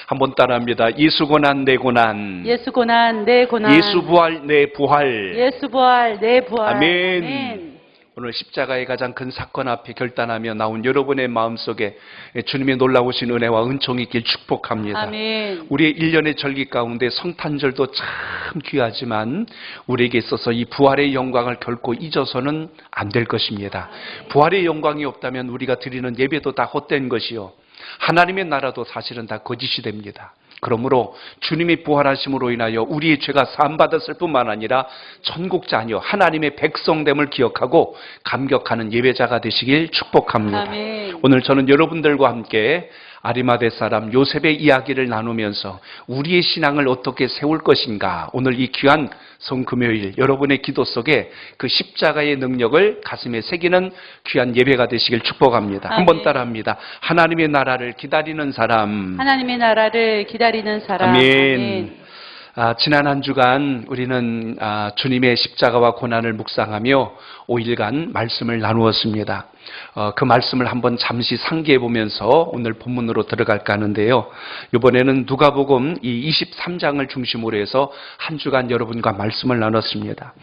한번 따라합니다. 예수 고난 내 고난, 예수 고난 내 고난, 예수 부활 내 부활. 예수 부활 내 부활. 아멘. 아멘. 오늘 십자가의 가장 큰 사건 앞에 결단하며 나온 여러분의 마음속에 주님의 놀라우신 은혜와 은총이 있길 축복합니다. 아멘. 우리의 1년의 절기 가운데 성탄절도 참 귀하지만 우리에게 있어서 이 부활의 영광을 결코 잊어서는 안 될 것입니다. 부활의 영광이 없다면 우리가 드리는 예배도 다 헛된 것이요, 하나님의 나라도 사실은 다 거짓이 됩니다. 그러므로 주님이 부활하심으로 인하여 우리의 죄가 사함받았을 뿐만 아니라 천국 자녀 하나님의 백성됨을 기억하고 감격하는 예배자가 되시길 축복합니다. 아멘. 오늘 저는 여러분들과 함께 아리마대 사람 요셉의 이야기를 나누면서 우리의 신앙을 어떻게 세울 것인가, 오늘 이 귀한 성금요일 여러분의 기도 속에 그 십자가의 능력을 가슴에 새기는 귀한 예배가 되시길 축복합니다. 아멘. 한번 따라합니다. 하나님의 나라를 기다리는 사람. 하나님의 나라를 기다리는 사람. 아멘. 지난 한 주간 우리는 주님의 십자가와 고난을 묵상하며 5일간 말씀을 나누었습니다. 그 말씀을 한번 잠시 상기해 보면서 오늘 본문으로 들어갈까 하는데요. 이번에는 누가복음 이 23장을 중심으로 해서 한 주간 여러분과 말씀을 나눴습니다.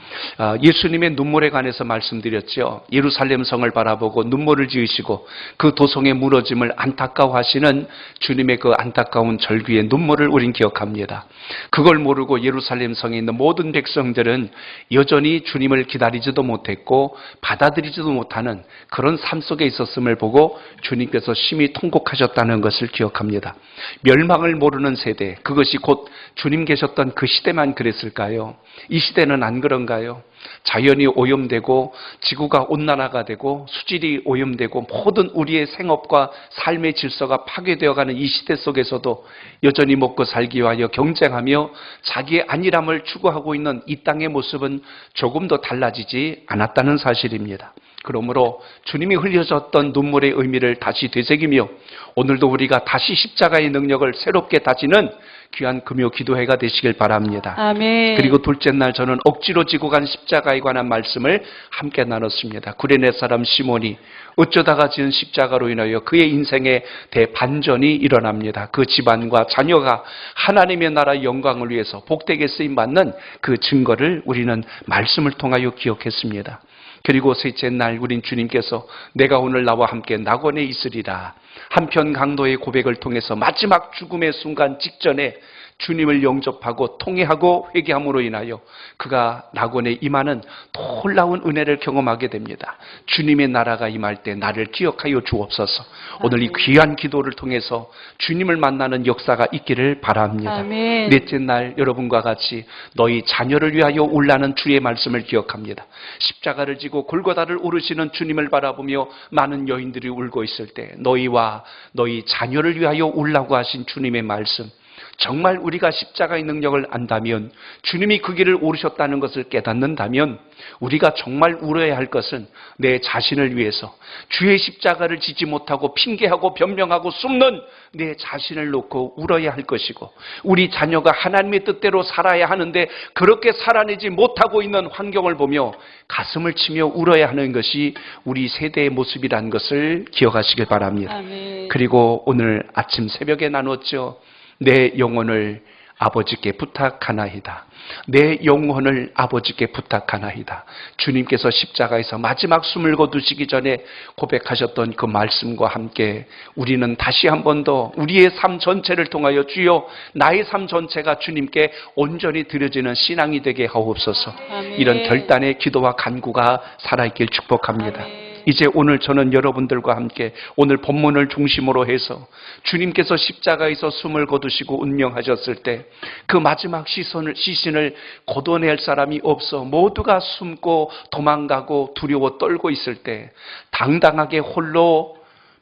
예수님의 눈물에 관해서 말씀드렸죠. 예루살렘 성을 바라보고 눈물을 지으시고 그 도성의 무너짐을 안타까워하시는 주님의 그 안타까운 절규의 눈물을 우린 기억합니다. 그걸 모르고 예루살렘 성에 있는 모든 백성들은 여전히 주님을 기다리지도 못했고 받아들이지도 못하는 그런 삶 속에 있었음을 보고 주님께서 심히 통곡하셨다는 것을 기억합니다. 멸망을 모르는 세대, 그것이 곧 주님 계셨던 그 시대만 그랬을까요? 이 시대는 안 그런가요? 자연이 오염되고 지구가 온난화가 되고 수질이 오염되고 모든 우리의 생업과 삶의 질서가 파괴되어가는 이 시대 속에서도 여전히 먹고 살기 위하여 경쟁하며 자기의 안일함을 추구하고 있는 이 땅의 모습은 조금도 달라지지 않았다는 사실입니다. 그러므로 주님이 흘려졌던 눈물의 의미를 다시 되새기며 오늘도 우리가 다시 십자가의 능력을 새롭게 다지는 귀한 금요 기도회가 되시길 바랍니다. 아멘. 그리고 둘째 날 저는 억지로 지고 간 십자가에 관한 말씀을 함께 나눴습니다. 구레네 사람 시몬이 어쩌다가 지은 십자가로 인하여 그의 인생에 대반전이 일어납니다. 그 집안과 자녀가 하나님의 나라 영광을 위해서 복되게 쓰임받는 그 증거를 우리는 말씀을 통하여 기억했습니다. 그리고 셋째 날 우린 주님께서 내가 오늘 나와 함께 낙원에 있으리라, 한편 강도의 고백을 통해서 마지막 죽음의 순간 직전에 주님을 영접하고 통회하고 회개함으로 인하여 그가 낙원에 임하는 놀라운 은혜를 경험하게 됩니다. 주님의 나라가 임할 때 나를 기억하여 주옵소서. 오늘 이 귀한 기도를 통해서 주님을 만나는 역사가 있기를 바랍니다. 아멘. 넷째 날 여러분과 같이 너희 자녀를 위하여 울라는 주의 말씀을 기억합니다. 십자가를 지고 골고다를 오르시는 주님을 바라보며 많은 여인들이 울고 있을 때 너희와 너희 자녀를 위하여 울라고 하신 주님의 말씀, 정말 우리가 십자가의 능력을 안다면, 주님이 그 길을 오르셨다는 것을 깨닫는다면 우리가 정말 울어야 할 것은 내 자신을 위해서 주의 십자가를 지지 못하고 핑계하고 변명하고 숨는 내 자신을 놓고 울어야 할 것이고, 우리 자녀가 하나님의 뜻대로 살아야 하는데 그렇게 살아내지 못하고 있는 환경을 보며 가슴을 치며 울어야 하는 것이 우리 세대의 모습이라는 것을 기억하시길 바랍니다. 아멘. 그리고 오늘 아침 새벽에 나눴죠. 내 영혼을 아버지께 부탁하나이다. 내 영혼을 아버지께 부탁하나이다. 주님께서 십자가에서 마지막 숨을 거두시기 전에 고백하셨던 그 말씀과 함께 우리는 다시 한 번 더 우리의 삶 전체를 통하여 주여 나의 삶 전체가 주님께 온전히 드려지는 신앙이 되게 하옵소서. 아멘. 이런 결단의 기도와 간구가 살아있길 축복합니다. 아멘. 이제 오늘 저는 여러분들과 함께 오늘 본문을 중심으로 해서 주님께서 십자가에서 숨을 거두시고 운명하셨을 때 그 마지막 시신을 걷어낼 사람이 없어 모두가 숨고 도망가고 두려워 떨고 있을 때 당당하게 홀로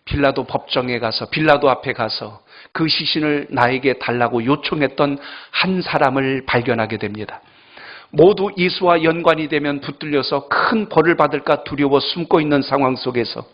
빌라도 법정에 가서 빌라도 앞에 가서 그 시신을 나에게 달라고 요청했던 한 사람을 발견하게 됩니다. 모두 예수와 연관이 되면 붙들려서 큰 벌을 받을까 두려워 숨고 있는 상황 속에서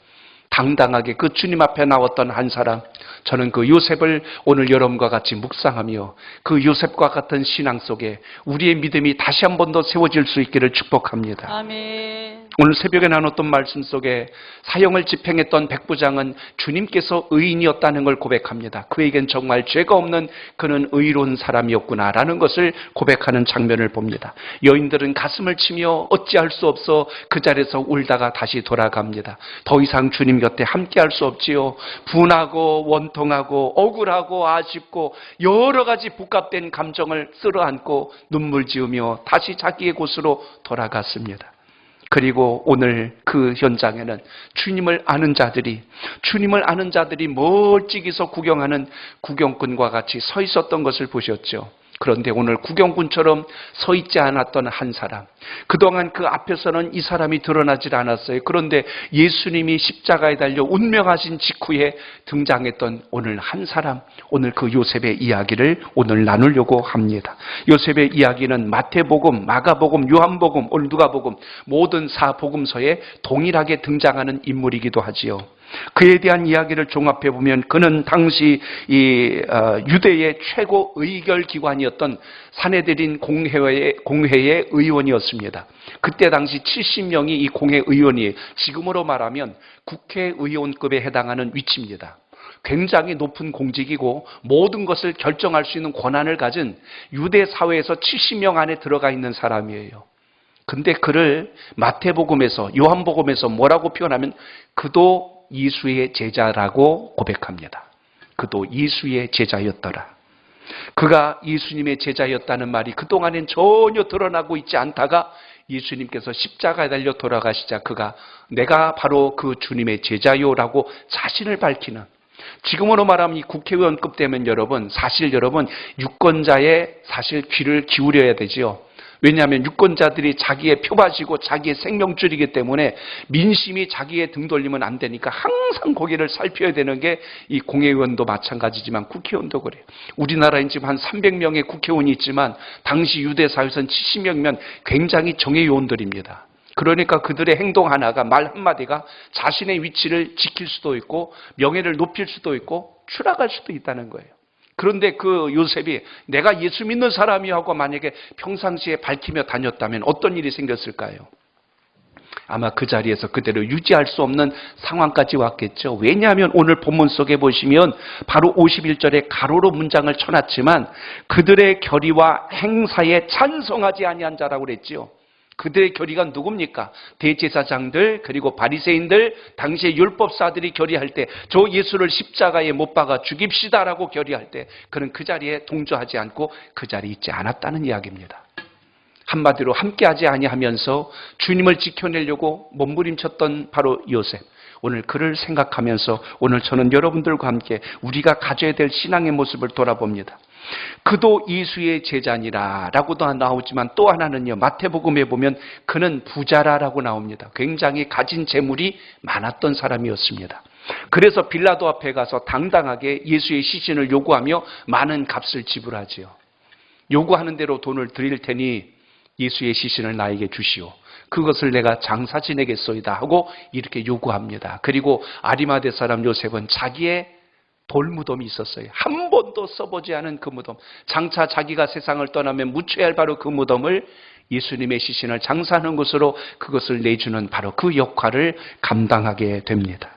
당당하게 그 주님 앞에 나왔던 한 사람, 저는 그 요셉을 오늘 여러분과 같이 묵상하며 그 요셉과 같은 신앙 속에 우리의 믿음이 다시 한 번 더 세워질 수 있기를 축복합니다. 아멘. 오늘 새벽에 나눴던 말씀 속에 사형을 집행했던 백부장은 주님께서 의인이었다는 걸 고백합니다. 그에겐 정말 죄가 없는 그는 의로운 사람이었구나라는 것을 고백하는 장면을 봅니다. 여인들은 가슴을 치며 어찌할 수 없어 그 자리에서 울다가 다시 돌아갑니다. 더 이상 주님 곁에 함께할 수 없지요. 분하고 원통하고 억울하고 아쉽고 여러 가지 복합된 감정을 쓸어안고 눈물 지으며 다시 자기의 곳으로 돌아갔습니다. 그리고 오늘 그 현장에는 주님을 아는 자들이 멀찍이서 구경하는 구경꾼과 같이 서 있었던 것을 보셨죠. 그런데 오늘 구경꾼처럼 서 있지 않았던 한 사람, 그동안 그 앞에서는 이 사람이 드러나질 않았어요. 그런데 예수님이 십자가에 달려 운명하신 직후에 등장했던 오늘 한 사람, 오늘 그 요셉의 이야기를 오늘 나누려고 합니다. 요셉의 이야기는 마태복음, 마가복음, 요한복음, 오늘 누가복음 모든 사복음서에 동일하게 등장하는 인물이기도 하지요. 그에 대한 이야기를 종합해 보면 그는 당시 유대의 최고 의결 기관이었던 산헤드린 공회의 의원이었습니다. 그때 당시 70명이 이 공회 의원이 지금으로 말하면 국회의원급에 해당하는 위치입니다. 굉장히 높은 공직이고 모든 것을 결정할 수 있는 권한을 가진 유대 사회에서 70명 안에 들어가 있는 사람이에요. 근데 그를 마태복음에서 요한복음에서 뭐라고 표현하면 그도 예수의 제자라고 고백합니다. 그도 예수의 제자였더라. 그가 예수님의 제자였다는 말이 그동안엔 전혀 드러나고 있지 않다가 예수님께서 십자가에 달려 돌아가시자 그가 내가 바로 그 주님의 제자요라고 자신을 밝히는, 지금으로 말하면 이 국회의원급 되면 여러분 유권자의 사실 귀를 기울여야 되지요. 왜냐하면 유권자들이 자기의 표밭이고 자기의 생명줄이기 때문에 민심이 자기의 등 돌리면 안 되니까 항상 고개를 살펴야 되는 게 이 공회의원도 마찬가지지만 국회의원도 그래요. 우리나라엔 지금 한 300명의 국회의원이 있지만 당시 유대 사회에서는 70명이면 굉장히 정예요원들입니다. 그러니까 그들의 행동 하나가, 말 한마디가 자신의 위치를 지킬 수도 있고 명예를 높일 수도 있고 추락할 수도 있다는 거예요. 그런데 그 요셉이 내가 예수 믿는 사람이 하고 만약에 평상시에 밝히며 다녔다면 어떤 일이 생겼을까요? 아마 그 자리에서 그대로 유지할 수 없는 상황까지 왔겠죠. 왜냐하면 오늘 본문 속에 보시면 바로 51절에 가로로 문장을 쳐놨지만 그들의 결의와 행사에 찬성하지 아니한 자라고 그랬지요. 그들의 결의가 누굽니까? 대제사장들 그리고 바리새인들, 당시의 율법사들이 결의할 때 저 예수를 십자가에 못 박아 죽입시다라고 결의할 때 그는 그 자리에 동조하지 않고 그 자리에 있지 않았다는 이야기입니다. 한마디로 함께하지 아니하면서 주님을 지켜내려고 몸부림쳤던 바로 요셉. 오늘 그를 생각하면서 오늘 저는 여러분들과 함께 우리가 가져야 될 신앙의 모습을 돌아봅니다. 그도 예수의 제자니라 라고도 나오지만 또 하나는요, 마태복음에 보면 그는 부자라라고 나옵니다. 굉장히 가진 재물이 많았던 사람이었습니다. 그래서 빌라도 앞에 가서 당당하게 예수의 시신을 요구하며 많은 값을 지불하지요. 요구하는 대로 돈을 드릴 테니 예수의 시신을 나에게 주시오. 그것을 내가 장사 지내겠소이다 하고 이렇게 요구합니다. 그리고 아리마대 사람 요셉은 자기의 돌무덤이 있었어요. 한 번도 써보지 않은 그 무덤, 장차 자기가 세상을 떠나면 묻혀야 할 바로 그 무덤을 예수님의 시신을 장사하는 것으로 그것을 내주는 바로 그 역할을 감당하게 됩니다.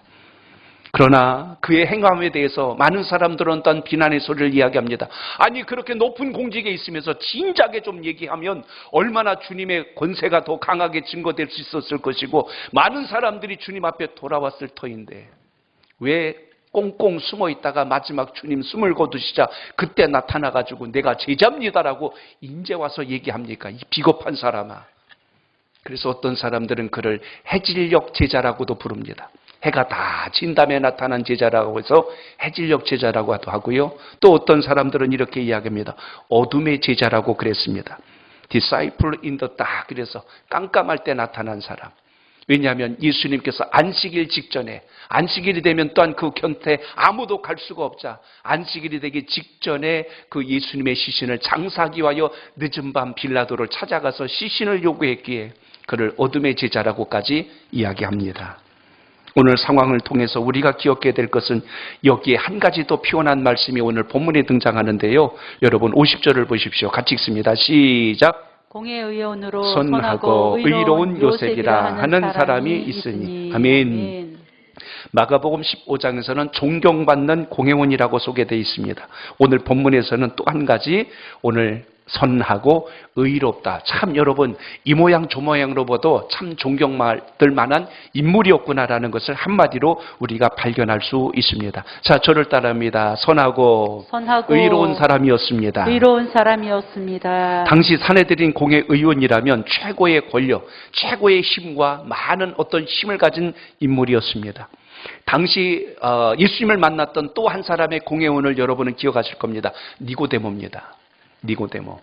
그러나 그의 행함에 대해서 많은 사람들은 어떤 비난의 소리를 이야기합니다. 아니 그렇게 높은 공직에 있으면서 진작에 좀 얘기하면 얼마나 주님의 권세가 더 강하게 증거될 수 있었을 것이고 많은 사람들이 주님 앞에 돌아왔을 터인데 왜 꽁꽁 숨어 있다가 마지막 주님 숨을 거두시자 그때 나타나가지고 내가 제자입니다라고 이제 와서 얘기합니까? 이 비겁한 사람아. 그래서 어떤 사람들은 그를 해질녘 제자라고도 부릅니다. 해가 다 진 다음에 나타난 제자라고 해서 해질녘 제자라고 하고요. 또 어떤 사람들은 이렇게 이야기합니다. 어둠의 제자라고 그랬습니다. Disciple in the dark. 그래서 깜깜할 때 나타난 사람. 왜냐하면 예수님께서 안식일 직전에, 안식일이 되면 또한 그 곁에 아무도 갈 수가 없자 안식일이 되기 직전에 그 예수님의 시신을 장사하기 위하여 늦은 밤 빌라도를 찾아가서 시신을 요구했기에 그를 어둠의 제자라고까지 이야기합니다. 오늘 상황을 통해서 우리가 기억해야 될 것은 여기에 한 가지 더 피어난 말씀이 오늘 본문에 등장하는데요. 여러분 50절을 보십시오. 같이 읽습니다. 시작. 공의 의원으로 선하고 의로운 요셉이라 하는 사람이 있으니. 아멘. 마가복음 15장에서는 존경받는 공회원이라고 소개되어 있습니다. 오늘 본문에서는 또 한 가지 오늘 선하고 의롭다. 참 여러분 이 모양 저 모양으로 봐도 참 존경받을 만한 인물이었구나라는 것을 한마디로 우리가 발견할 수 있습니다. 자, 저를 따라합니다. 선하고 의로운 사람이었습니다. 의로운 사람이었습니다. 당시 사내들인 공회 의원이라면 최고의 권력, 최고의 힘과 많은 어떤 힘을 가진 인물이었습니다. 당시 예수님을 만났던 또 한 사람의 공회원을 여러분은 기억하실 겁니다. 니고데모입니다. 니고데모.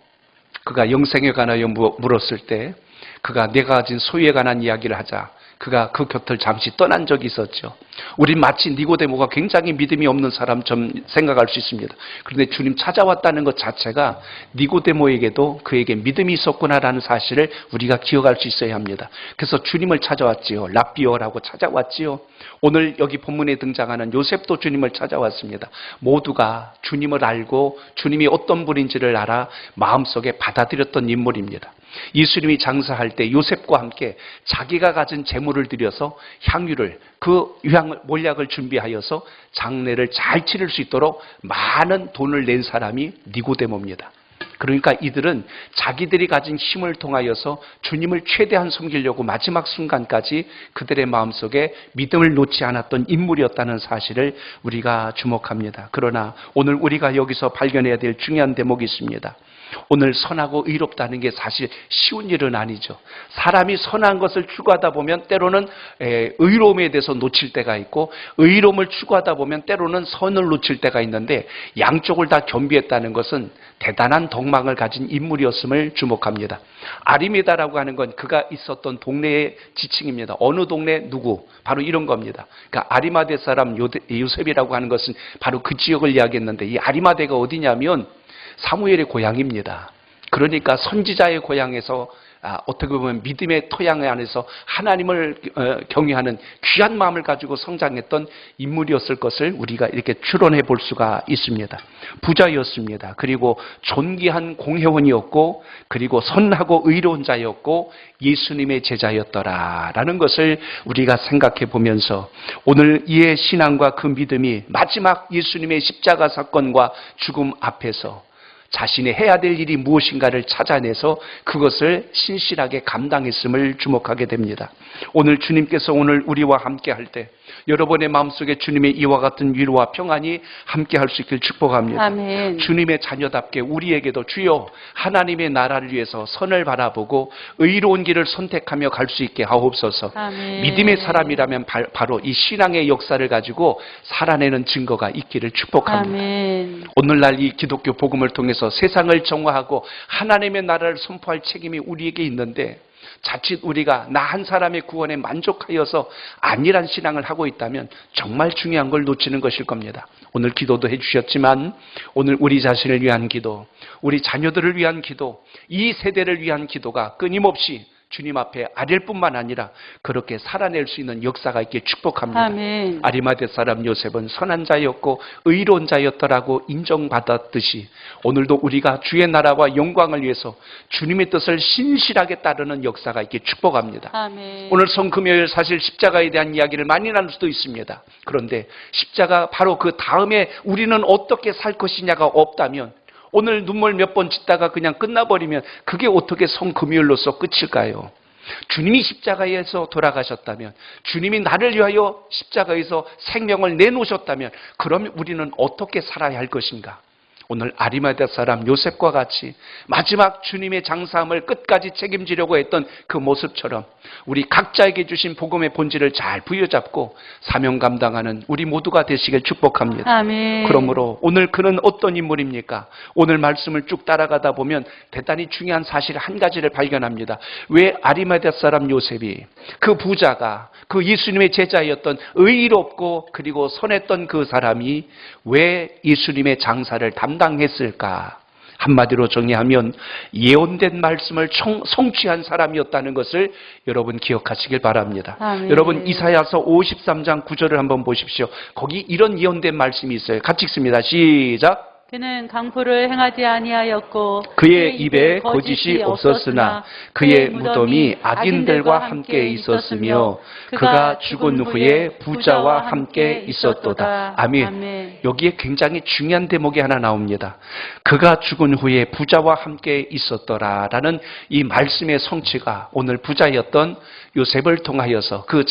그가 영생에 관하여 물었을 때 그가 내가 가진 소유에 관한 이야기를 하자 그가 그 곁을 잠시 떠난 적이 있었죠. 우린 마치 니고데모가 굉장히 믿음이 없는 사람처럼 생각할 수 있습니다. 그런데 주님 찾아왔다는 것 자체가 니고데모에게도 그에게 믿음이 있었구나라는 사실을 우리가 기억할 수 있어야 합니다. 그래서 주님을 찾아왔지요. 랍비어라고 찾아왔지요. 오늘 여기 본문에 등장하는 요셉도 주님을 찾아왔습니다. 모두가 주님을 알고 주님이 어떤 분인지를 알아 마음속에 받아들였던 인물입니다. 예수님이 장사할 때 요셉과 함께 자기가 가진 재물을 들여서 향유를 그 몰약을 준비하여서 장례를 잘 치를 수 있도록 많은 돈을 낸 사람이 니고데모입니다. 그러니까 이들은 자기들이 가진 힘을 통하여서 주님을 최대한 섬기려고 마지막 순간까지 그들의 마음속에 믿음을 놓지 않았던 인물이었다는 사실을 우리가 주목합니다. 그러나 오늘 우리가 여기서 발견해야 될 중요한 대목이 있습니다. 오늘 선하고 의롭다는 게 사실 쉬운 일은 아니죠. 사람이 선한 것을 추구하다 보면 때로는 의로움에 대해서 놓칠 때가 있고 의로움을 추구하다 보면 때로는 선을 놓칠 때가 있는데 양쪽을 다 겸비했다는 것은 대단한 덕망을 가진 인물이었음을 주목합니다. 아리메다라고 하는 건 그가 있었던 동네의 지칭입니다. 어느 동네 누구 바로 이런 겁니다. 그러니까 아리마대 사람 요셉이라고 하는 것은 바로 그 지역을 이야기했는데 이 아리마대가 어디냐면 사무엘의 고향입니다. 그러니까 선지자의 고향에서 어떻게 보면 믿음의 토양 안에서 하나님을 경외하는 귀한 마음을 가지고 성장했던 인물이었을 것을 우리가 이렇게 추론해 볼 수가 있습니다. 부자였습니다. 그리고 존귀한 공회원이었고 그리고 선하고 의로운 자였고 예수님의 제자였더라라는 것을 우리가 생각해 보면서 오늘 이의 신앙과 그 믿음이 마지막 예수님의 십자가 사건과 죽음 앞에서 자신이 해야 될 일이 무엇인가를 찾아내서 그것을 신실하게 감당했음을 주목하게 됩니다. 오늘 주님께서 오늘 우리와 함께 할 때 여러분의 마음속에 주님의 이와 같은 위로와 평안이 함께 할 수 있길 축복합니다. 아멘. 주님의 자녀답게 우리에게도 주여 하나님의 나라를 위해서 선을 바라보고 의로운 길을 선택하며 갈 수 있게 하옵소서. 아멘. 믿음의 사람이라면 바로 이 신앙의 역사를 가지고 살아내는 증거가 있기를 축복합니다. 아멘. 오늘날 이 기독교 복음을 통해서 세상을 정화하고 하나님의 나라를 선포할 책임이 우리에게 있는데 자칫 우리가 나 한 사람의 구원에 만족하여서 안일한 신앙을 하고 있다면 정말 중요한 걸 놓치는 것일 겁니다. 오늘 기도도 해주셨지만 오늘 우리 자신을 위한 기도, 우리 자녀들을 위한 기도, 이 세대를 위한 기도가 끊임없이 주님 앞에 아릴 뿐만 아니라 그렇게 살아낼 수 있는 역사가 있게 축복합니다. 아멘. 아리마대 사람 요셉은 선한 자였고 의로운 자였더라고 인정받았듯이 오늘도 우리가 주의 나라와 영광을 위해서 주님의 뜻을 신실하게 따르는 역사가 있게 축복합니다. 아멘. 오늘 성금요일 사실 십자가에 대한 이야기를 많이 나눌 수도 있습니다. 그런데 십자가 바로 그 다음에 우리는 어떻게 살 것이냐가 없다면 오늘 눈물 몇 번 짓다가 그냥 끝나버리면 그게 어떻게 성금요일로서 끝일까요? 주님이 십자가에서 돌아가셨다면 주님이 나를 위하여 십자가에서 생명을 내놓으셨다면 그러면 우리는 어떻게 살아야 할 것인가? 오늘 아리마대 사람 요셉과 같이 마지막 주님의 장사함을 끝까지 책임지려고 했던 그 모습처럼 우리 각자에게 주신 복음의 본질을 잘 부여잡고 사명 감당하는 우리 모두가 되시길 축복합니다. 아멘. 그러므로 오늘 그는 어떤 인물입니까? 오늘 말씀을 쭉 따라가다 보면 대단히 중요한 사실 한 가지를 발견합니다. 왜 아리마대 사람 요셉이 그 부자가 그 예수님의 제자였던 의롭고 그리고 선했던 그 사람이 왜 예수님의 장사를 담당했을까? 한마디로 정리하면 예언된 말씀을 성취한 사람이었다는 것을 여러분 기억하시길 바랍니다. 아멘. 여러분 이사야서 53장 9절을 한번 보십시오. 거기 이런 예언된 말씀이 있어요. 같이 읽습니다. 시작. 그는 강포를 행하지 아니하였고 그의 입에 거짓이 없었으나 그의 무덤이 악인들과 함께 있었으며 그가 죽은 후에 부자와 함께 있었도다. 아멘. 여기에 굉장히 중요한 대목이 하나 나옵니다. 그가 죽은 후에 부자와 함께 있었더라라는 이 말씀의 성취가 오늘 부자였던 요셉을 통하여서 그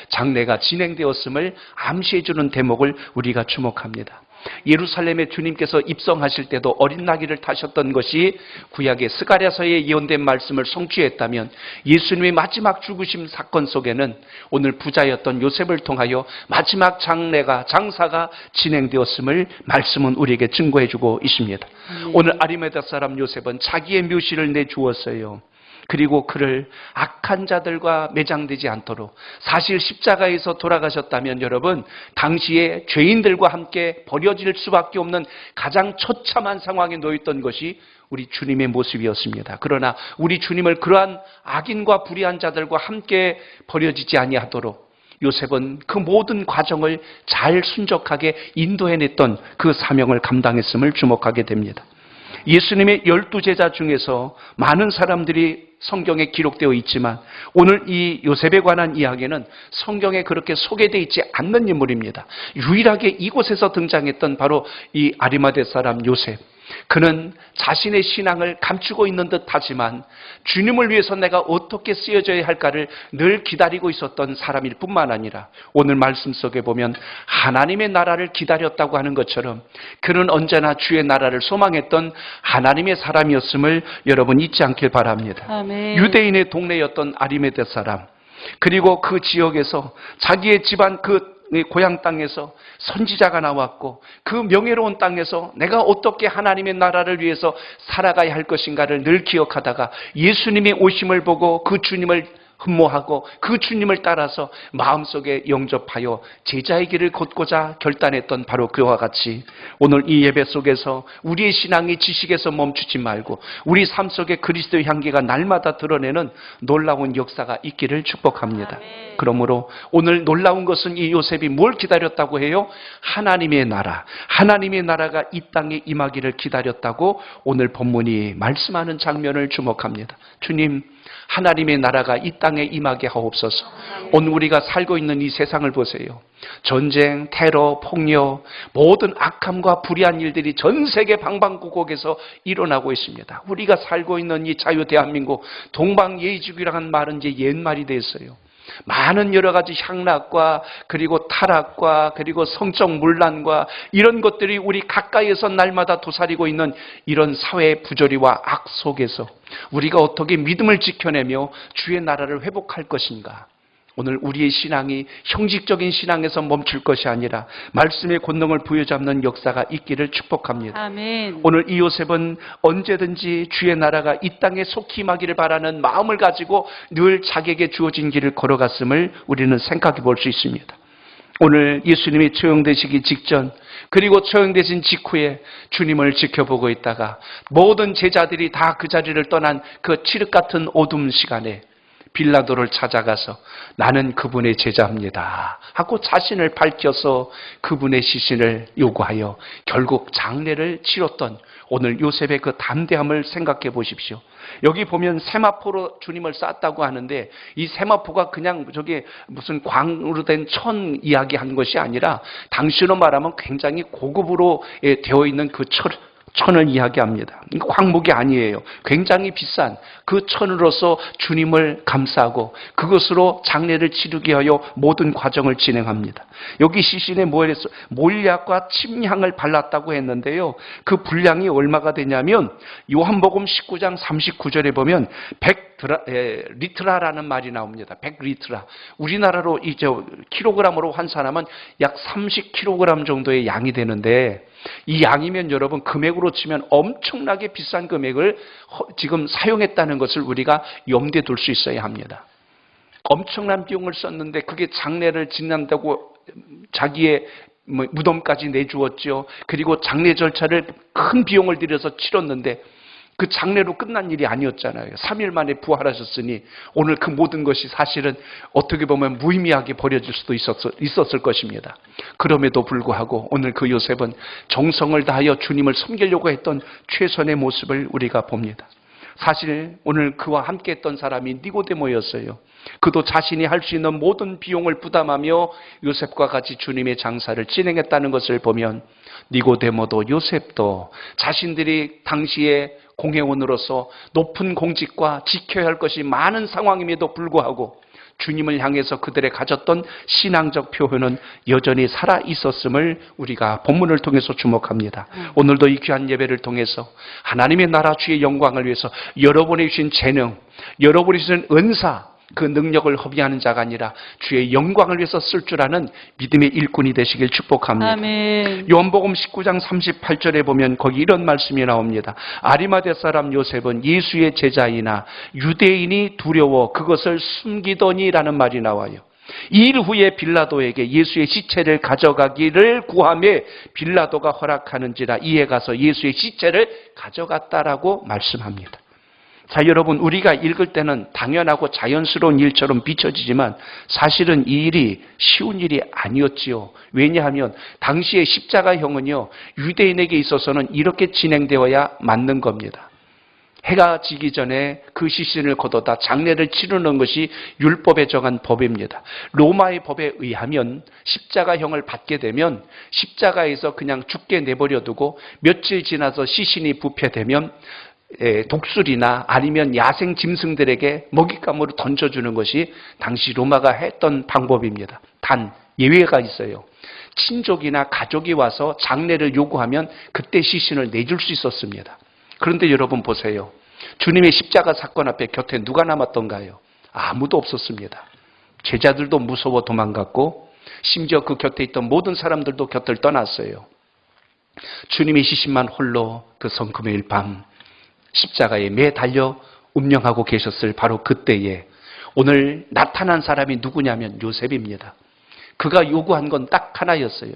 장례가 진행되었음을 암시해주는 대목을 우리가 주목합니다. 예루살렘에 주님께서 입성하실 때도 어린 나귀를 타셨던 것이 구약의 스가랴서에 예언된 말씀을 성취했다면 예수님의 마지막 죽으심 사건 속에는 오늘 부자였던 요셉을 통하여 마지막 장사가 진행되었음을 말씀은 우리에게 증거해주고 있습니다. 오늘 아리마다 사람 요셉은 자기의 묘시를 내주었어요. 그리고 그를 악한 자들과 매장되지 않도록, 사실 십자가에서 돌아가셨다면 여러분 당시에 죄인들과 함께 버려질 수밖에 없는 가장 처참한 상황에 놓였던 것이 우리 주님의 모습이었습니다. 그러나 우리 주님을 그러한 악인과 불의한 자들과 함께 버려지지 아니하도록 요셉은 그 모든 과정을 잘 순적하게 인도해냈던 그 사명을 감당했음을 주목하게 됩니다. 예수님의 12제자 중에서 많은 사람들이 성경에 기록되어 있지만 오늘 이 요셉에 관한 이야기는 성경에 그렇게 소개되어 있지 않는 인물입니다. 유일하게 이곳에서 등장했던 바로 이 아리마대 사람 요셉. 그는 자신의 신앙을 감추고 있는 듯 하지만 주님을 위해서 내가 어떻게 쓰여져야 할까를 늘 기다리고 있었던 사람일 뿐만 아니라 오늘 말씀 속에 보면 하나님의 나라를 기다렸다고 하는 것처럼 그는 언제나 주의 나라를 소망했던 하나님의 사람이었음을 여러분 잊지 않길 바랍니다. 아멘. 유대인의 동네였던 아리마대 사람, 그리고 그 지역에서 자기의 집안 그 고향 땅에서 선지자가 나왔고 그 명예로운 땅에서 내가 어떻게 하나님의 나라를 위해서 살아가야 할 것인가를 늘 기억하다가 예수님의 오심을 보고 그 주님을 흠모하고 그 주님을 따라서 마음속에 영접하여 제자의 길을 걷고자 결단했던 바로 그와 같이 오늘 이 예배 속에서 우리의 신앙이 지식에서 멈추지 말고 우리 삶 속에 그리스도의 향기가 날마다 드러내는 놀라운 역사가 있기를 축복합니다. 그러므로 오늘 놀라운 것은 이 요셉이 뭘 기다렸다고 해요? 하나님의 나라가 이 땅에 임하기를 기다렸다고 오늘 본문이 말씀하는 장면을 주목합니다. 주님, 하나님의 나라가 이 땅에 임하게 하옵소서. 오늘 우리가 살고 있는 이 세상을 보세요. 전쟁, 테러, 폭력, 모든 악함과 불의한 일들이 전 세계 방방곡곡에서 일어나고 있습니다. 우리가 살고 있는 이 자유 대한민국, 동방예의지국이라는 말은 이제 옛말이 됐어요. 많은 여러 가지 향락과 그리고 타락과 그리고 성적 문란과 이런 것들이 우리 가까이에서 날마다 도사리고 있는 이런 사회의 부조리와 악 속에서 우리가 어떻게 믿음을 지켜내며 주의 나라를 회복할 것인가? 오늘 우리의 신앙이 형식적인 신앙에서 멈출 것이 아니라 말씀의 권능을 부여잡는 역사가 있기를 축복합니다. 아멘. 오늘 이 요셉은 언제든지 주의 나라가 이 땅에 속히 임하기를 바라는 마음을 가지고 늘 자기에게 주어진 길을 걸어갔음을 우리는 생각해 볼 수 있습니다. 오늘 예수님이 처형되시기 직전 그리고 처형되신 직후에 주님을 지켜보고 있다가 모든 제자들이 다 그 자리를 떠난 그 칠흑 같은 어둠 시간에 빌라도를 찾아가서 나는 그분의 제자입니다 하고 자신을 밝혀서 그분의 시신을 요구하여 결국 장례를 치렀던 오늘 요셉의 그 담대함을 생각해 보십시오. 여기 보면 세마포로 주님을 쌌다고 하는데 이 세마포가 그냥 저게 무슨 광으로 된 천 이야기한 것이 아니라 당시로 말하면 굉장히 고급으로 되어 있는 그 천을 이야기합니다. 광목이 아니에요. 굉장히 비싼 그 천으로서 주님을 감싸고 그것으로 장례를 치르게 하여 모든 과정을 진행합니다. 여기 시신에 몰약과 침향을 발랐다고 했는데요. 그 분량이 얼마가 되냐면 요한복음 19장 39절에 보면 100리트라라는 말이 나옵니다. 100리트라. 우리나라로 이제 킬로그램으로 환산하면 약 30kg 정도의 양이 되는데 이 양이면 여러분 금액으로 치면 엄청나게 비싼 금액을 지금 사용했다는 것을 우리가 염두에 둘 수 있어야 합니다. 엄청난 비용을 썼는데 그게 장례를 지낸다고 자기의 무덤까지 내주었죠. 그리고 장례 절차를 큰 비용을 들여서 치렀는데 그 장례로 끝난 일이 아니었잖아요. 3일 만에 부활하셨으니 오늘 그 모든 것이 사실은 어떻게 보면 무의미하게 버려질 수도 있었을 것입니다. 그럼에도 불구하고 오늘 그 요셉은 정성을 다하여 주님을 섬기려고 했던 최선의 모습을 우리가 봅니다. 사실 오늘 그와 함께 했던 사람이 니고데모였어요. 그도 자신이 할 수 있는 모든 비용을 부담하며 요셉과 같이 주님의 장사를 진행했다는 것을 보면 니고데모도 요셉도 자신들이 당시에 공회원으로서 높은 공직과 지켜야 할 것이 많은 상황임에도 불구하고 주님을 향해서 그들의 가졌던 신앙적 표현은 여전히 살아 있었음을 우리가 본문을 통해서 주목합니다. 오늘도 이 귀한 예배를 통해서 하나님의 나라 주의 영광을 위해서 여러분이 주신 재능, 여러분이 주신 은사, 그 능력을 허비하는 자가 아니라 주의 영광을 위해서 쓸 줄 아는 믿음의 일꾼이 되시길 축복합니다. 아멘. 요한복음 19장 38절에 보면 거기 이런 말씀이 나옵니다. 아리마대 사람 요셉은 예수의 제자이나 유대인이 두려워 그것을 숨기더니라는 말이 나와요. 이 일 후에 빌라도에게 예수의 시체를 가져가기를 구하며 빌라도가 허락하는지라 이에 가서 예수의 시체를 가져갔다라고 말씀합니다. 자, 여러분, 우리가 읽을 때는 당연하고 자연스러운 일처럼 비춰지지만 사실은 이 일이 쉬운 일이 아니었지요. 왜냐하면 당시의 십자가형은요, 유대인에게 있어서는 이렇게 진행되어야 맞는 겁니다. 해가 지기 전에 그 시신을 걷어다 장례를 치르는 것이 율법에 정한 법입니다. 로마의 법에 의하면 십자가형을 받게 되면 십자가에서 그냥 죽게 내버려두고 며칠 지나서 시신이 부패되면 독수리나 아니면 야생 짐승들에게 먹잇감으로 던져주는 것이 당시 로마가 했던 방법입니다. 단 예외가 있어요. 친족이나 가족이 와서 장례를 요구하면 그때 시신을 내줄 수 있었습니다. 그런데 여러분 보세요. 주님의 십자가 사건 앞에 곁에 누가 남았던가요? 아무도 없었습니다. 제자들도 무서워 도망갔고 심지어 그 곁에 있던 모든 사람들도 곁을 떠났어요. 주님의 시신만 홀로 그 성금요일 밤 십자가에 매달려 운명하고 계셨을 바로 그때에 오늘 나타난 사람이 누구냐면 요셉입니다. 그가 요구한 건 딱 하나였어요.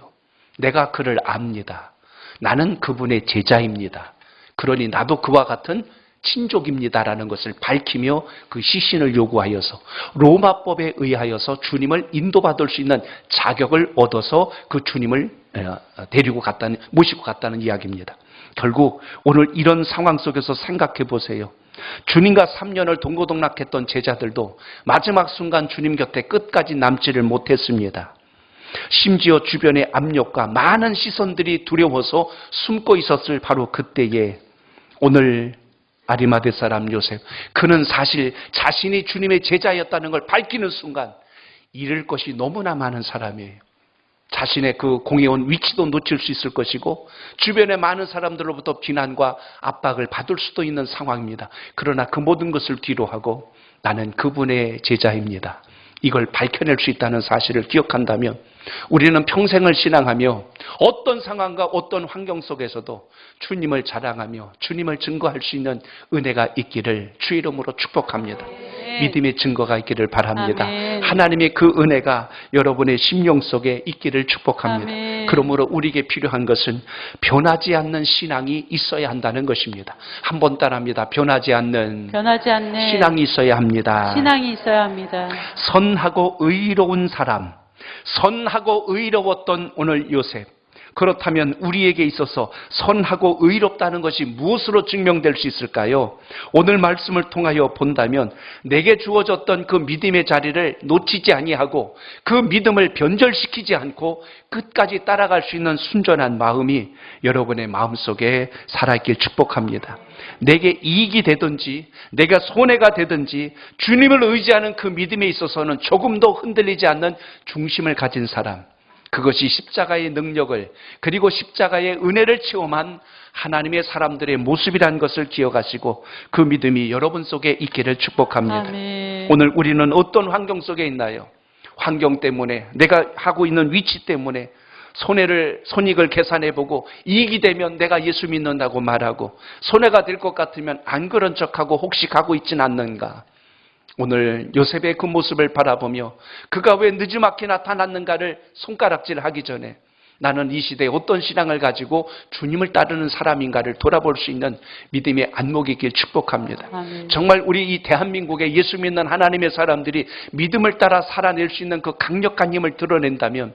내가 그를 압니다. 나는 그분의 제자입니다. 그러니 나도 그와 같은 친족입니다라는 것을 밝히며 그 시신을 요구하여서 로마법에 의하여서 주님을 인도받을 수 있는 자격을 얻어서 그 주님을 모시고 갔다는 이야기입니다. 결국 오늘 이런 상황 속에서 생각해 보세요. 주님과 3년을 동고동락했던 제자들도 마지막 순간 주님 곁에 끝까지 남지를 못했습니다. 심지어 주변의 압력과 많은 시선들이 두려워서 숨고 있었을 바로 그때에 오늘 아리마대 사람 요셉, 그는 사실 자신이 주님의 제자였다는 걸 밝히는 순간 잃을 것이 너무나 많은 사람이에요. 자신의 그 공회원 위치도 놓칠 수 있을 것이고 주변의 많은 사람들로부터 비난과 압박을 받을 수도 있는 상황입니다. 그러나 그 모든 것을 뒤로하고 나는 그분의 제자입니다. 이걸 밝혀낼 수 있다는 사실을 기억한다면 우리는 평생을 신앙하며 어떤 상황과 어떤 환경 속에서도 주님을 자랑하며 주님을 증거할 수 있는 은혜가 있기를 주의 이름으로 축복합니다. 믿음의 증거가 있기를 바랍니다. 아멘. 하나님의 그 은혜가 여러분의 심령 속에 있기를 축복합니다. 아멘. 그러므로 우리에게 필요한 것은 변하지 않는 신앙이 있어야 한다는 것입니다. 한번 따라합니다. 변하지 않는 신앙이 있어야 합니다. 신앙이 있어야 합니다. 선하고 의로운 사람, 선하고 의로웠던 오늘 요셉. 그렇다면 우리에게 있어서 선하고 의롭다는 것이 무엇으로 증명될 수 있을까요? 오늘 말씀을 통하여 본다면 내게 주어졌던 그 믿음의 자리를 놓치지 아니하고 그 믿음을 변절시키지 않고 끝까지 따라갈 수 있는 순전한 마음이 여러분의 마음속에 살아있길 축복합니다. 내게 이익이 되든지 내가 손해가 되든지 주님을 의지하는 그 믿음에 있어서는 조금도 흔들리지 않는 중심을 가진 사람, 그것이 십자가의 능력을 그리고 십자가의 은혜를 체험한 하나님의 사람들의 모습이라는 것을 기억하시고 그 믿음이 여러분 속에 있기를 축복합니다. 아멘. 오늘 우리는 어떤 환경 속에 있나요? 환경 때문에, 내가 하고 있는 위치 때문에 손익을 계산해보고 이익이 되면 내가 예수 믿는다고 말하고 손해가 될 것 같으면 안 그런 척하고 혹시 가고 있진 않는가? 오늘 요셉의 그 모습을 바라보며 그가 왜 늦지막히 나타났는가를 손가락질하기 전에 나는 이 시대에 어떤 신앙을 가지고 주님을 따르는 사람인가를 돌아볼 수 있는 믿음의 안목이 있길 축복합니다. 아멘. 정말 우리 이 대한민국에 예수 믿는 하나님의 사람들이 믿음을 따라 살아낼 수 있는 그 강력한 힘을 드러낸다면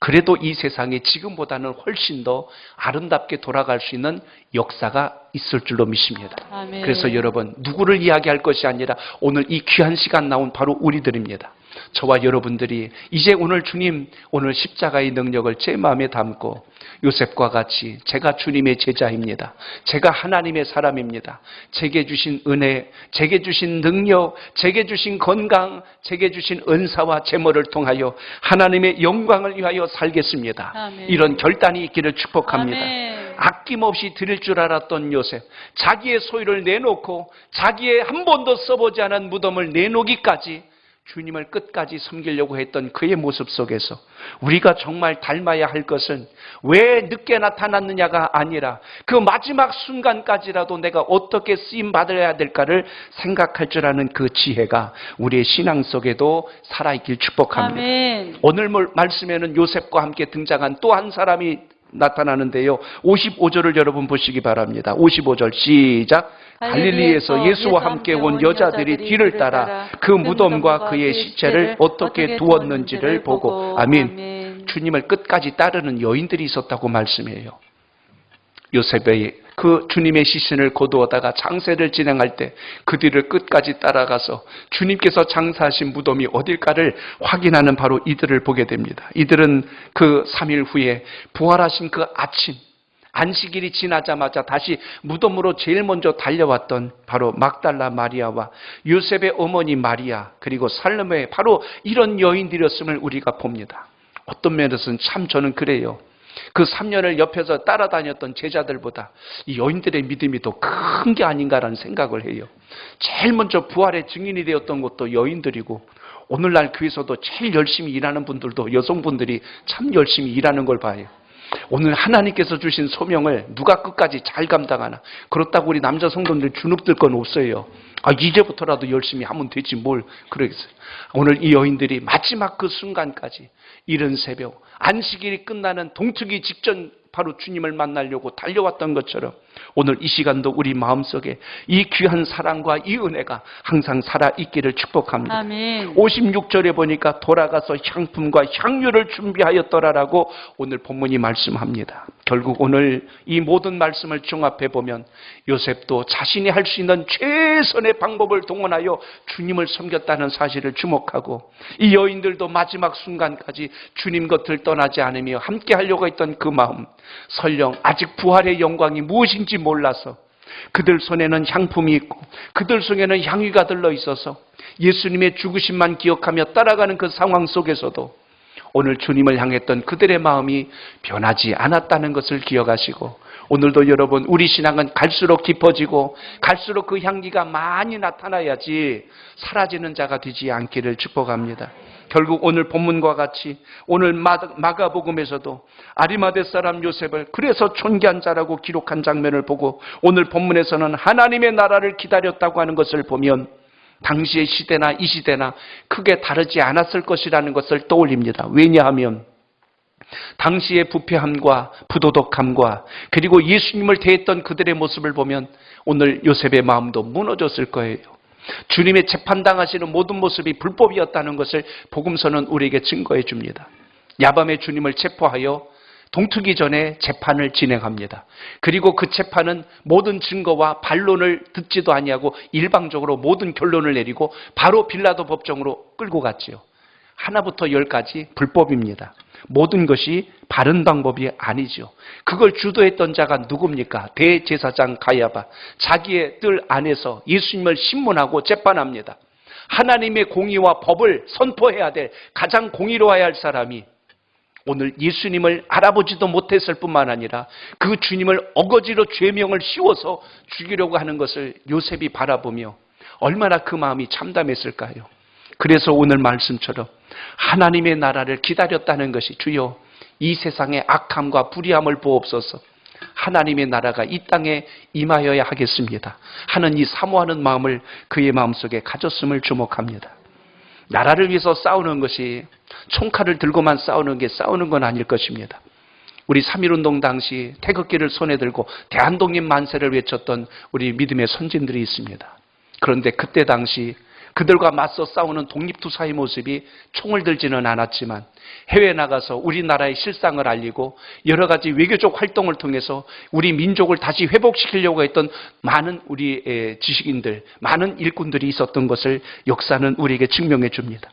그래도 이 세상이 지금보다는 훨씬 더 아름답게 돌아갈 수 있는 역사가 있을 줄로 믿습니다. 아멘. 그래서 여러분, 누구를 이야기할 것이 아니라 오늘 이 귀한 시간 나온 바로 우리들입니다. 저와 여러분들이 이제 오늘 주님, 오늘 십자가의 능력을 제 마음에 담고 요셉과 같이 제가 주님의 제자입니다. 제가 하나님의 사람입니다. 제게 주신 은혜, 제게 주신 능력, 제게 주신 건강, 제게 주신 은사와 재물을 통하여 하나님의 영광을 위하여 살겠습니다. 아멘. 이런 결단이 있기를 축복합니다. 아멘. 아낌없이 드릴 줄 알았던 요셉, 자기의 소유를 내놓고 자기의 한 번도 써보지 않은 무덤을 내놓기까지 주님을 끝까지 섬기려고 했던 그의 모습 속에서 우리가 정말 닮아야 할 것은 왜 늦게 나타났느냐가 아니라 그 마지막 순간까지라도 내가 어떻게 쓰임받아야 될까를 생각할 줄 아는 그 지혜가 우리의 신앙 속에도 살아있길 축복합니다. 아멘. 오늘 말씀에는 요셉과 함께 등장한 또 한 사람이 나타나는데요. 55절을 여러분 보시기 바랍니다. 55절 시작. 갈릴리에서 예수와 함께 온 여자들이 뒤를 따라 그 무덤과 그의 시체를 어떻게 두었는지를 보고 아멘. 주님을 끝까지 따르는 여인들이 있었다고 말씀해요. 요셉의 그 주님의 시신을 거두어다가 장세를 진행할 때 그 뒤를 끝까지 따라가서 주님께서 장사하신 무덤이 어딜까를 확인하는 바로 이들을 보게 됩니다. 이들은 그 3일 후에 부활하신 그 아침 안식일이 지나자마자 다시 무덤으로 제일 먼저 달려왔던 바로 막달라 마리아와 요셉의 어머니 마리아, 그리고 살로메, 바로 이런 여인들이었음을 우리가 봅니다. 어떤 면에서는 참 저는 그래요. 그 3년을 옆에서 따라다녔던 제자들보다 이 여인들의 믿음이 더 큰 게 아닌가라는 생각을 해요. 제일 먼저 부활의 증인이 되었던 것도 여인들이고, 오늘날 교회에서도 제일 열심히 일하는 분들도 여성분들이 참 열심히 일하는 걸 봐요. 오늘 하나님께서 주신 소명을 누가 끝까지 잘 감당하나. 그렇다고 우리 남자 성도들 주눅들 건 없어요. 이제부터라도 열심히 하면 되지 뭘 그러겠어요. 오늘 이 여인들이 마지막 그 순간까지 이른 새벽 안식일이 끝나는 동트기 직전 바로 주님을 만나려고 달려왔던 것처럼 오늘 이 시간도 우리 마음속에 이 귀한 사랑과 이 은혜가 항상 살아있기를 축복합니다. 아멘. 56절에 보니까 돌아가서 향품과 향유를 준비하였더라라고 오늘 본문이 말씀합니다. 결국 오늘 이 모든 말씀을 종합해보면 요셉도 자신이 할 수 있는 최선의 방법을 동원하여 주님을 섬겼다는 사실을 주목하고, 이 여인들도 마지막 순간까지 주님 곁을 떠나지 않으며 함께 하려고 했던 그 마음, 설령 아직 부활의 영광이 무엇인지 몰라서 그들 손에는 향품이 있고 그들 속에는 향유가 들러있어서 예수님의 죽으심만 기억하며 따라가는 그 상황 속에서도 오늘 주님을 향했던 그들의 마음이 변하지 않았다는 것을 기억하시고, 오늘도 여러분 우리 신앙은 갈수록 깊어지고 갈수록 그 향기가 많이 나타나야지 사라지는 자가 되지 않기를 축복합니다. 결국 오늘 본문과 같이 오늘 마가복음에서도 아리마대 사람 요셉을 그래서 존귀한 자라고 기록한 장면을 보고 오늘 본문에서는 하나님의 나라를 기다렸다고 하는 것을 보면 당시의 시대나 이 시대나 크게 다르지 않았을 것이라는 것을 떠올립니다. 왜냐하면 당시의 부패함과 부도덕함과 그리고 예수님을 대했던 그들의 모습을 보면 오늘 요셉의 마음도 무너졌을 거예요. 주님의 재판당하시는 모든 모습이 불법이었다는 것을 복음서는 우리에게 증거해 줍니다. 야밤에 주님을 체포하여 동트기 전에 재판을 진행합니다. 그리고 그 재판은 모든 증거와 반론을 듣지도 아니하고 일방적으로 모든 결론을 내리고 바로 빌라도 법정으로 끌고 갔지요. 하나부터 10까지 불법입니다. 모든 것이 바른 방법이 아니죠. 그걸 주도했던 자가 누굽니까? 대제사장 가야바. 자기의 뜰 안에서 예수님을 신문하고 재판합니다. 하나님의 공의와 법을 선포해야 될 가장 공의로워야 할 사람이 오늘 예수님을 알아보지도 못했을 뿐만 아니라 그 주님을 어거지로 죄명을 씌워서 죽이려고 하는 것을 요셉이 바라보며 얼마나 그 마음이 참담했을까요? 그래서 오늘 말씀처럼 하나님의 나라를 기다렸다는 것이 주여 이 세상의 악함과 불의함을 보옵소서, 하나님의 나라가 이 땅에 임하여야 하겠습니다 하는 이 사모하는 마음을 그의 마음속에 가졌음을 주목합니다. 나라를 위해서 싸우는 것이 총칼을 들고만 싸우는 게 싸우는 건 아닐 것입니다. 우리 3.1운동 당시 태극기를 손에 들고 대한독립 만세를 외쳤던 우리 믿음의 선진들이 있습니다. 그런데 그때 당시 그들과 맞서 싸우는 독립투사의 모습이 총을 들지는 않았지만 해외에 나가서 우리나라의 실상을 알리고 여러 가지 외교적 활동을 통해서 우리 민족을 다시 회복시키려고 했던 많은 우리 지식인들, 많은 일꾼들이 있었던 것을 역사는 우리에게 증명해 줍니다.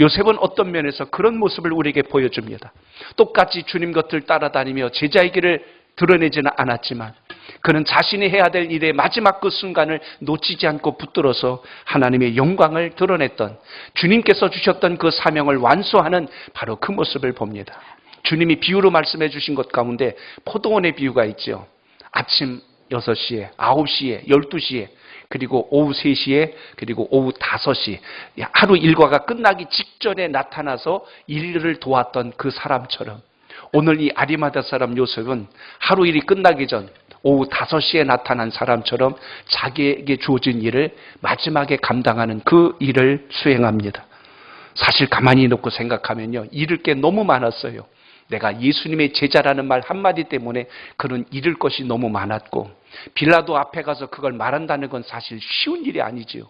요셉은 어떤 면에서 그런 모습을 우리에게 보여줍니다. 똑같이 주님 곁을 따라다니며 제자의 길을 드러내지는 않았지만 그는 자신이 해야 될 일의 마지막 그 순간을 놓치지 않고 붙들어서 하나님의 영광을 드러냈던, 주님께서 주셨던 그 사명을 완수하는 바로 그 모습을 봅니다. 주님이 비유로 말씀해 주신 것 가운데 포도원의 비유가 있죠. 아침 6시에, 9시에, 12시에, 그리고 오후 3시에, 그리고 오후 5시, 하루 일과가 끝나기 직전에 나타나서 일을 도왔던 그 사람처럼 오늘 이 아리마다 사람 요셉은 하루 일이 끝나기 전 오후 5시에 나타난 사람처럼 자기에게 주어진 일을 마지막에 감당하는 그 일을 수행합니다. 사실 가만히 놓고 생각하면요, 잃을 게 너무 많았어요. 내가 예수님의 제자라는 말 한마디 때문에 그는 잃을 것이 너무 많았고, 빌라도 앞에 가서 그걸 말한다는 건 사실 쉬운 일이 아니지요.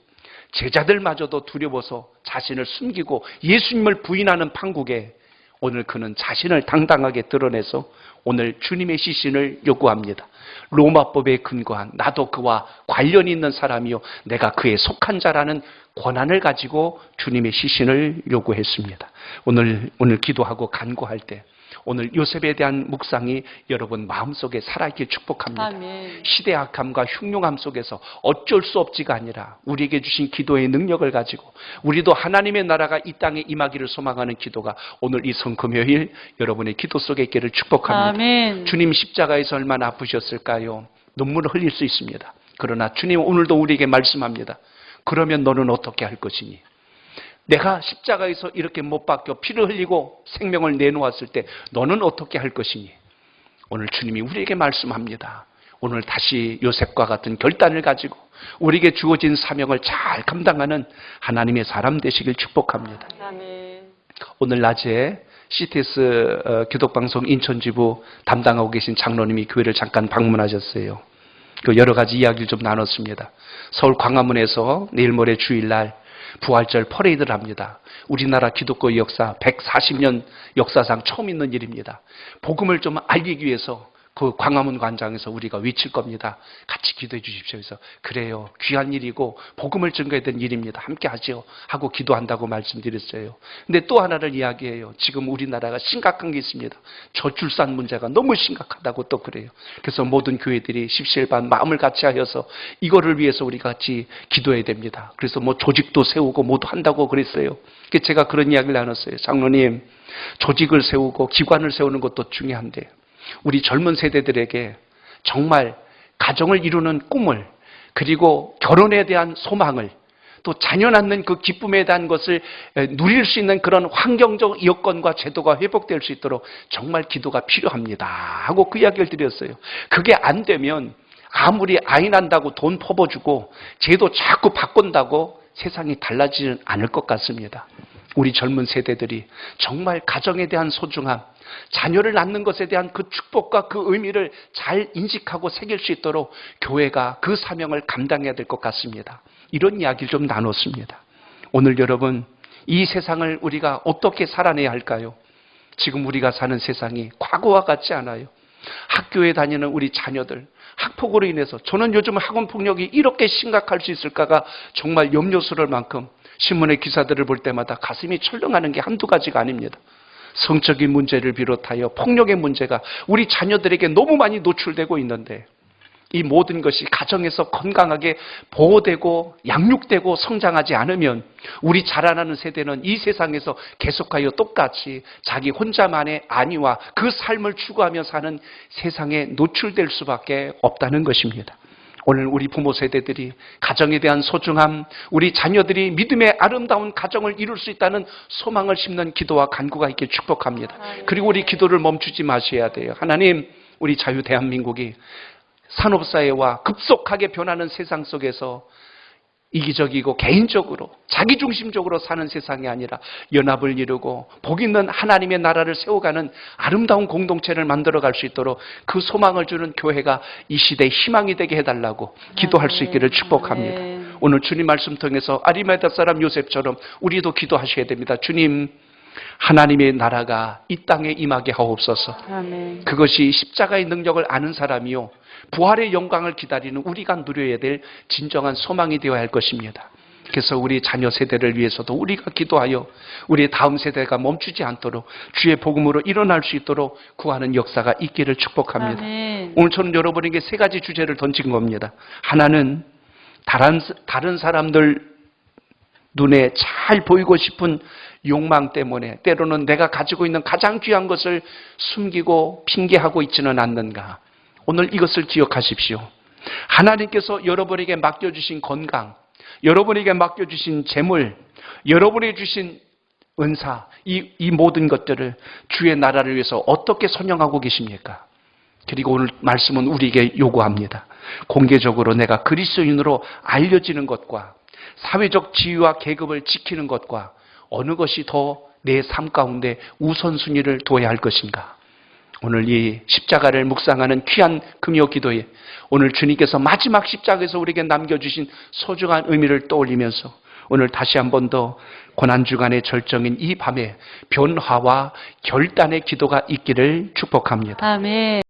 제자들마저도 두려워서 자신을 숨기고 예수님을 부인하는 판국에 오늘 그는 자신을 당당하게 드러내서 오늘 주님의 시신을 요구합니다. 로마법에 근거한 나도 그와 관련이 있는 사람이요 내가 그에 속한 자라는 권한을 가지고 주님의 시신을 요구했습니다. 오늘 기도하고 간구할 때 오늘 요셉에 대한 묵상이 여러분 마음속에 살아있길 축복합니다. 아멘. 시대의 악함과 흉흉함 속에서 어쩔 수 없지가 아니라 우리에게 주신 기도의 능력을 가지고 우리도 하나님의 나라가 이 땅에 임하기를 소망하는 기도가 오늘 이 성금요일 여러분의 기도 속에 있기를 축복합니다. 아멘. 주님 십자가에서 얼마나 아프셨을까요? 눈물을 흘릴 수 있습니다. 그러나 주님 오늘도 우리에게 말씀합니다. 그러면 너는 어떻게 할 것이니? 내가 십자가에서 이렇게 못 박혀 피를 흘리고 생명을 내놓았을 때 너는 어떻게 할 것이니? 오늘 주님이 우리에게 말씀합니다. 오늘 다시 요셉과 같은 결단을 가지고 우리에게 주어진 사명을 잘 감당하는 하나님의 사람 되시길 축복합니다. 아멘. 오늘 낮에 CTS 기독방송 인천지부 담당하고 계신 장로님이 교회를 잠깐 방문하셨어요. 그 여러 가지 이야기를 좀 나눴습니다. 서울 광화문에서 내일 모레 주일날 부활절 퍼레이드를 합니다. 우리나라 기독교 역사 140년 역사상 처음 있는 일입니다. 복음을 좀 알리기 위해서 그 광화문 광장에서 우리가 외칠 겁니다. 같이 기도해 주십시오. 그래서 그래요. 귀한 일이고 복음을 증거해야 되는 일입니다. 함께 하죠. 하고 기도한다고 말씀드렸어요. 근데 또 하나를 이야기해요. 지금 우리나라가 심각한 게 있습니다. 저출산 문제가 너무 심각하다고 또 그래요. 그래서 모든 교회들이 십시일반 마음을 같이 하여서 이거를 위해서 우리가 같이 기도해야 됩니다. 그래서 뭐 조직도 세우고 모두 한다고 그랬어요. 제가 그런 이야기를 나눴어요. 장로님, 조직을 세우고 기관을 세우는 것도 중요한데 우리 젊은 세대들에게 정말 가정을 이루는 꿈을, 그리고 결혼에 대한 소망을, 또 자녀 낳는 그 기쁨에 대한 것을 누릴 수 있는 그런 환경적 여건과 제도가 회복될 수 있도록 정말 기도가 필요합니다 하고 그 이야기를 드렸어요. 그게 안 되면 아무리 아이 난다고 돈 퍼부어주고 제도 자꾸 바꾼다고 세상이 달라지지 않을 것 같습니다. 우리 젊은 세대들이 정말 가정에 대한 소중함, 자녀를 낳는 것에 대한 그 축복과 그 의미를 잘 인식하고 새길 수 있도록 교회가 그 사명을 감당해야 될 것 같습니다. 이런 이야기를 좀 나눴습니다. 오늘 여러분, 이 세상을 우리가 어떻게 살아내야 할까요? 지금 우리가 사는 세상이 과거와 같지 않아요. 학교에 다니는 우리 자녀들, 학폭으로 인해서 저는 요즘 학원폭력이 이렇게 심각할 수 있을까가 정말 염려스러울 만큼 신문의 기사들을 볼 때마다 가슴이 철렁하는 게 한두 가지가 아닙니다. 성적인 문제를 비롯하여 폭력의 문제가 우리 자녀들에게 너무 많이 노출되고 있는데 이 모든 것이 가정에서 건강하게 보호되고 양육되고 성장하지 않으면 우리 자라나는 세대는 이 세상에서 계속하여 똑같이 자기 혼자만의 안위와 그 삶을 추구하며 사는 세상에 노출될 수밖에 없다는 것입니다. 오늘 우리 부모 세대들이 가정에 대한 소중함, 우리 자녀들이 믿음의 아름다운 가정을 이룰 수 있다는 소망을 심는 기도와 간구가 있길 축복합니다. 그리고 우리 기도를 멈추지 마셔야 돼요. 하나님, 우리 자유 대한민국이 산업사회와 급속하게 변하는 세상 속에서 이기적이고 개인적으로 자기중심적으로 사는 세상이 아니라 연합을 이루고 복 있는 하나님의 나라를 세워가는 아름다운 공동체를 만들어갈 수 있도록 그 소망을 주는 교회가 이 시대의 희망이 되게 해달라고 기도할 수 있기를 축복합니다. 아멘. 오늘 주님 말씀 통해서 아리마다 사람 요셉처럼 우리도 기도하셔야 됩니다. 주님, 하나님의 나라가 이 땅에 임하게 하옵소서. 아멘. 그것이 십자가의 능력을 아는 사람이요 부활의 영광을 기다리는 우리가 누려야 될 진정한 소망이 되어야 할 것입니다. 그래서 우리 자녀 세대를 위해서도 우리가 기도하여 우리 다음 세대가 멈추지 않도록 주의 복음으로 일어날 수 있도록 구하는 역사가 있기를 축복합니다. 아멘. 오늘 저는 여러분에게 세 가지 주제를 던진 겁니다. 하나는 다른 사람들 눈에 잘 보이고 싶은 욕망 때문에 때로는 내가 가지고 있는 가장 귀한 것을 숨기고 핑계하고 있지는 않는가. 오늘 이것을 기억하십시오. 하나님께서 여러분에게 맡겨주신 건강, 여러분에게 맡겨주신 재물, 여러분에게 주신 은사, 이 모든 것들을 주의 나라를 위해서 어떻게 선영하고 계십니까? 그리고 오늘 말씀은 우리에게 요구합니다. 공개적으로 내가 그리스도인으로 알려지는 것과 사회적 지위와 계급을 지키는 것과 어느 것이 더 내 삶 가운데 우선순위를 둬야 할 것인가? 오늘 이 십자가를 묵상하는 귀한 금요 기도에 오늘 주님께서 마지막 십자가에서 우리에게 남겨주신 소중한 의미를 떠올리면서 오늘 다시 한 번 더 고난주간의 절정인 이 밤에 변화와 결단의 기도가 있기를 축복합니다. 아멘.